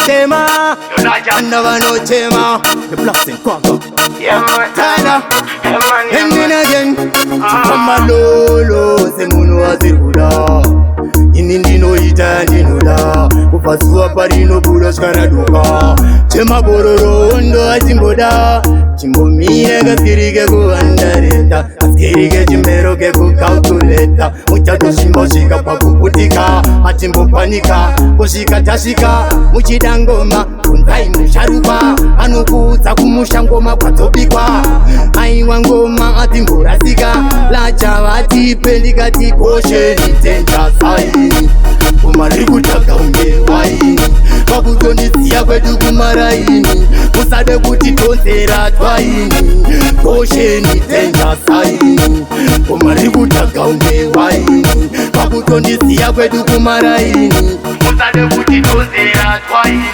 Tema, another no tema. The blasting quagga. Tyler, and then again. Kamalolo, Semuno Azirbuda. Inindino itandinoda. Kupasua parino budos kanaduka. Tema bororo ondo azimboda. Chimbomire gaskirige kuandareta. Gaskirige chimeroge kukalkuleta. Muchato shimbo shika pakuputika. Achimbo panika, kushika tashika. Muchidangoma, kuntai musharupa. Anukuza kumushangoma kwatopikwa. Aiwa ngoma atimborasika. Lachavati pendikati koshe nitenta saini. Kumariku taka unge waini. Kakutondisiya kwedu kumaraini. Musade kuti tonsera twaini. Koshe nitenta saini. Kumariku taka unge waini. Kakutondisiya kwedu kumaraini. Musade kuti tonsera twaini.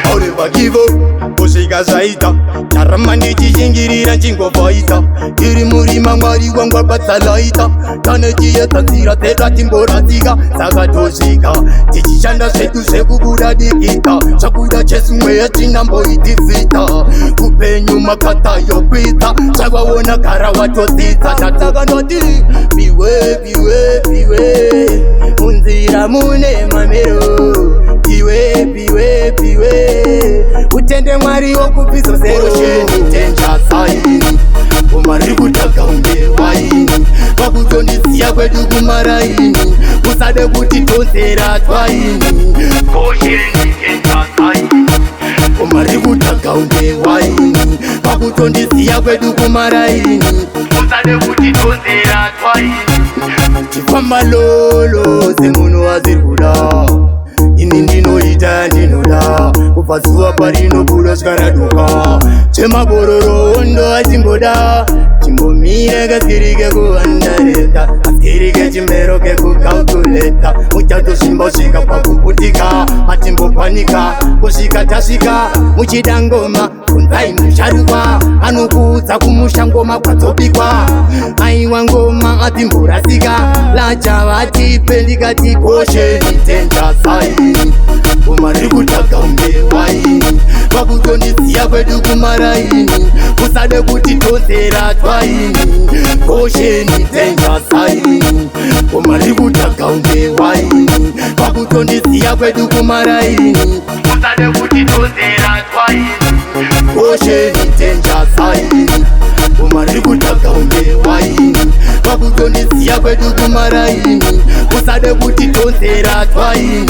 I'll never give up, kushika zaita. Charamani chishingirira chingovaita. Iri murima mwari wangwa batsalaita. Tanejiye tansira teta timboratika. Saka toshika, tichishanda setu sekubuda dikita. Chakuda chesu mweya chinambo itifita. Kupenyu makata yopita. Chagwa wona kara watosita. Chataka noti, biwe, biwe, biwe. Unzira mune mamero. Piwe, piwe, piwe. Utende mwari wokupiso zero. Koshe nitenja saini. Kumariku taka unge waini. Kakutondisiya kwedu kumaraini. Musade kuti tonsera twaini. Koshe nitenja saini. Kumariku taka unge waini. Kakutondisiya kwedu kumaraini. Musade kuti tonsera twaini. Chifamba lolo, Semuno Azirbuda. Inindino itandinoda. Kupasua parino budos kanaduka. Chema bororo ondo azimboda. Chimbomire gaskirige kuandareta. Gaskirige chimeroge kukalkuleta. Muchato shimbo shika pakuputika. Achimbo panika, kushika tashika. Muchidangoma, kuntai musharupa. Anukuza kumushangoma kwatopikwa. Aiwa ngoma atimborasika. Lachavati pendikati koshe nitenta saini. Kumariku taka unge waini. Kakutondisiya kwedu kumaraini. Musade kuti tonsera twaini. Koshe nitenja saini. Kumariku taka unge waini. Kakutondisiya kwedu kumaraini. Musade kuti tonsera twaini. Koshe nitenja saini. Kumariku taka unge waini. Kakutondisiya kwedu kumaraini. Musade kuti tonsera twaini.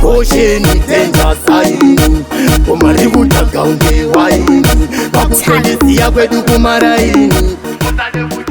Koshe nitenja saini. Kumariku taka unge waini. Kakutondisiya kwedu kumaraini. Musade kuti